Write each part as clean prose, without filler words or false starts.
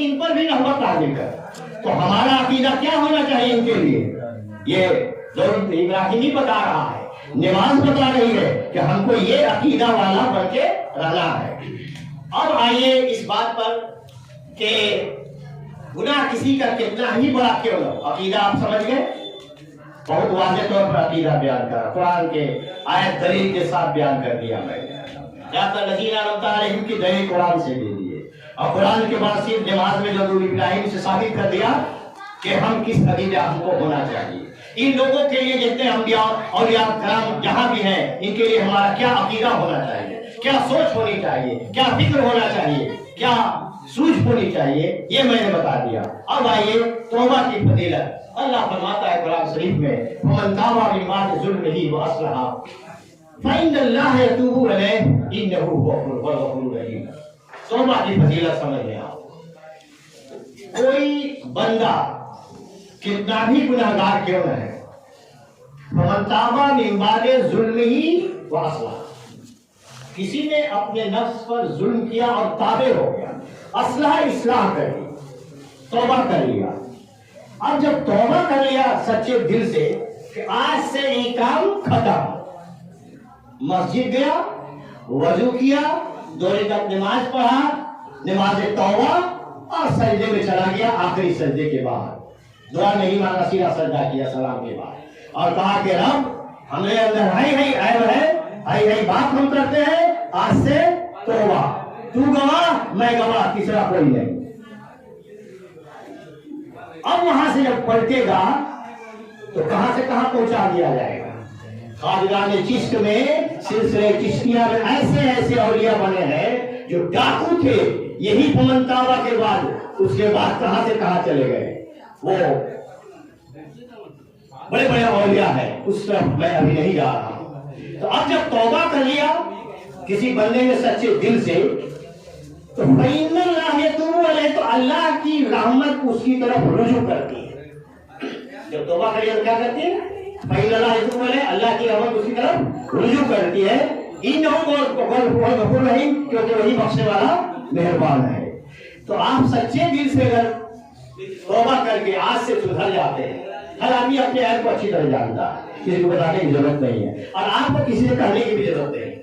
بلکہ ان پر بھی رحمت نازل کر۔ تو ہمارا عقیدہ کیا ہونا چاہیے ان کے لیے؟ یہ ضرورت ابراہیمی بتا رہا ہے، نماز بتا رہی ہے کہ ہم کو یہ عقیدہ والا بن کے رہنا ہے۔ اب آئیے اس بات پر کہ گناہ کسی کا کتنا ہی بڑا کیوں نہ ہو، عقیدہ آپ سمجھ گئے، بہت واضح طور پر عقیدہ بیان کر قرآن کے آیت دلیل کے ساتھ بیان کر دیا میں نے۔ الذین انعمت علیہم کی دلیل قرآن سے دے دیے، اور قرآن کے بعد صرف نماز میں ضرور ابراہیم سے ثابت کر دیا کہ ہم کس عقیدہ ہم کو ہونا چاہیے۔ ان لوگوں کے لیے جتنے انبیاء اولیاء کرام جہاں بھی ہیں، ان کے لیے ہمارا کیا عقیدہ ہونا چاہیے، کیا سوچ ہونی چاہیے، کیا فکر ہونا چاہیے، کیا سوچ ہونی چاہیے، یہ میں نے بتا دیا۔ اب آئیے توبہ کی فضیلت۔ اللہ فرماتا ہے قرآن شریف میں وَمَنْ تَابَ مِنْ بَعْدِ ظُلْمِهِ وَأَصْلَحَ فَإِنَّ اللَّهَ يَتُوبُ عَلَيْهِ إِنَّهُ هُوَ الْغَفُورُ الرَّحِيمُ۔ توبہ کی فضیلت سمجھ لیں آپ، کوئی بندہ کتنا بھی گناہگار کیوں نہ ہے، وَمَنْ تَابَ مِنْ بَعْدِ ظُلْمِهِ وَأَصْلَحَ، کسی نے اپنے نفس پر ظلم کیا اور تابع ہو گیا، اصلاح کر لی، توبہ کر لیا۔ اب جب توبہ کر لیا سچے دل سے کہ آج سے یہ کام ختم، مسجد گیا، وضو کیا، 2 رکعت نماز پڑھا، نماز توبہ، اور سجدے میں چلا گیا، آخری سجدے کے بعد دعا نہیں مانگا، سیدھا سجدہ کیا سلام کے بعد، اور کہا کہ رب ہمیں اندر عیب ہے، بات ہم کرتے ہیں، آج سے توبہ، تو گواہ میں گواہ، تیسرا کوئی نہیں۔ اب وہاں سے جب پلٹے گا تو کہاں سے کہاں پہنچا دیا جائے گا۔ خواجگان چشت میں، سلسلے چشتیہ میں ایسے اولیاء بنے ہیں جو ڈاکو تھے، یہی ومن تابہ کے بعد، اس کے بعد کہاں سے کہاں چلے گئے، وہ بڑے بڑے اولیاء ہیں، اس طرف میں ابھی نہیں جا رہا ہوں۔ تو اب جب توبہ کر لیا کسی بندے نے سچے دل سے، تو فَإِنَّ اللَّهَ يَتُوبُ عَلَيْهِ، تو اللہ کی رحمت اس کی طرف رجوع کرتی ہے۔ جب توبہ کریے تو کیا کرتی ہے؟ فَإِنَّ اللَّهَ يَتُوبُ عَلَيْهِ، اللہ کی رحمت اس کی طرف رجوع کرتی ہے۔ إِنَّهُ هُوَ الْغَفُورُ الرَّحِيمُ، کیونکہ وہی بخشنے والا مہربان ہے۔ تو آپ سچے دل سے اگر توبہ کر کے آج سے سدھر جاتے ہیں، ہر آدمی اپنے عیب کو اچھی طرح جانتا ہے، کسی کو بتانے کی ضرورت نہیں ہے، اور آپ کو کسی سے کہنے کی بھی ضرورت نہیں،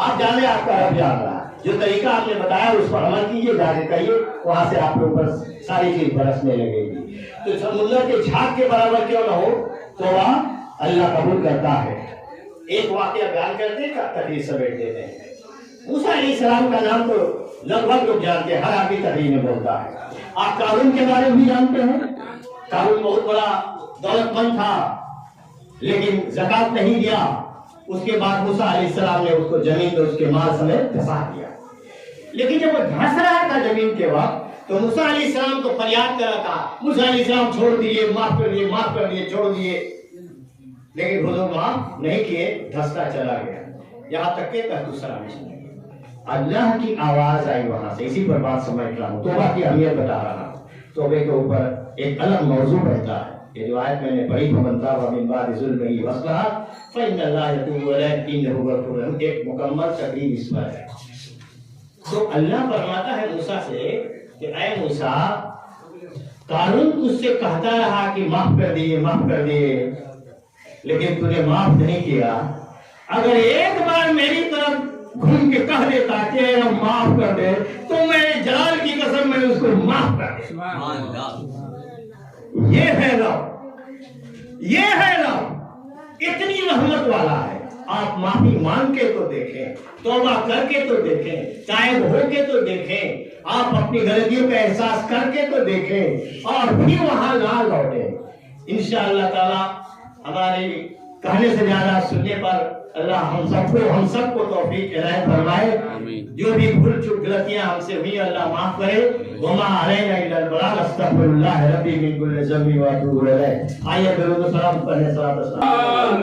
آپ جانے آپ کا رب جان رہا ہے۔ جو طریقہ آپ نے بتایا اس پر عمل کیجئے، جانے کہیے، وہاں سے آپ کے اوپر ساری چیز برسنے لگے گی۔ تو سمندر کے جھاگ کے برابر کیوں نہ ہو، تو وہاں اللہ قبول کرتا ہے۔ ایک واقعہ بیان کرتے ہیں، تقریر سمیٹ دیتے ہیں۔ موسیٰ علیہ السلام کا نام تو لگ بھگ لوگ جانتے ہیں، ہر آدمی تقریر میں بولتا ہے۔ آپ قارون کے بارے میں بھی جانتے ہیں، قارون بہت بڑا دولت مند تھا، لیکن زکوٰۃ نہیں دیا، اس کے بعد موسیٰ علیہ السلام نے اس کو زمین میں اس کے مال سمیت دھسا دیا۔ لیکن جب وہ دھس رہا تھا زمین کے وقت، تو موسیٰ علیہ السلام کو فریاد کر رہا تھا، موسیٰ علیہ السلام چھوڑ دیے، معاف کر دیے، چھوڑ دیے، لیکن حضور معاف نہیں کیے، دھستا چلا گیا، یہاں تک کہ دوسرا مشن اللہ کی آواز آئی وہاں سے۔ اسی پر بات سمجھ رہا ہوں، توبہ کی اہمیت بتا رہا ہوں۔ توبے کے اوپر ایک الگ موضوع رہتا ہے، یہ جو آیت میں نے پڑھی وَمَنْ تَابَ مِنْ بَعْدِ ظُلْمِهِ وَأَصْلَحَ فَإِنَّ اللَّهَ يَتُوبُ عَلَيْهِ إِنَّهُ غَفُورٌ رَحِيمٌ، ایک مکمل تقریر اس پر ہے۔ تو اللہ فرماتا ہے موسیٰ سے کہ اے موسیٰ، قارون تجھ سے کہتا رہا کہ معاف کر دیے، لیکن تجھے معاف نہیں کیا۔ اگر ایک بار میری طرف گھوم کے کہہ دیتا کہ معاف کر دے، تو میں جلال کی قسم میں اس کو معاف کر دے۔ یہ ہے رب، اتنی رحمت والا ہے۔ آپ معافی مانگ کے تو دیکھیں، توبہ کر کے تو دیکھیں، تائب ہو کے تو دیکھیں، آپ اپنی غلطیوں کا احساس کر کے تو دیکھیں، اور پھر وہاں نہ لوٹیں۔ انشاءاللہ تعالی ہماری کہنے سے زیادہ سننے پر اللہ ہم سب کو توفیق عنایت فرمائے۔ جو بھی بھول چوک غلطیاں ہم سے ہوئی اللہ معاف کرے۔ وما علینا الا البلاغ، استغفر اللہ ربی من کل ذنب واتوب الیہ۔ آئیے درود و سلام پڑھیں، صلاۃ و سلام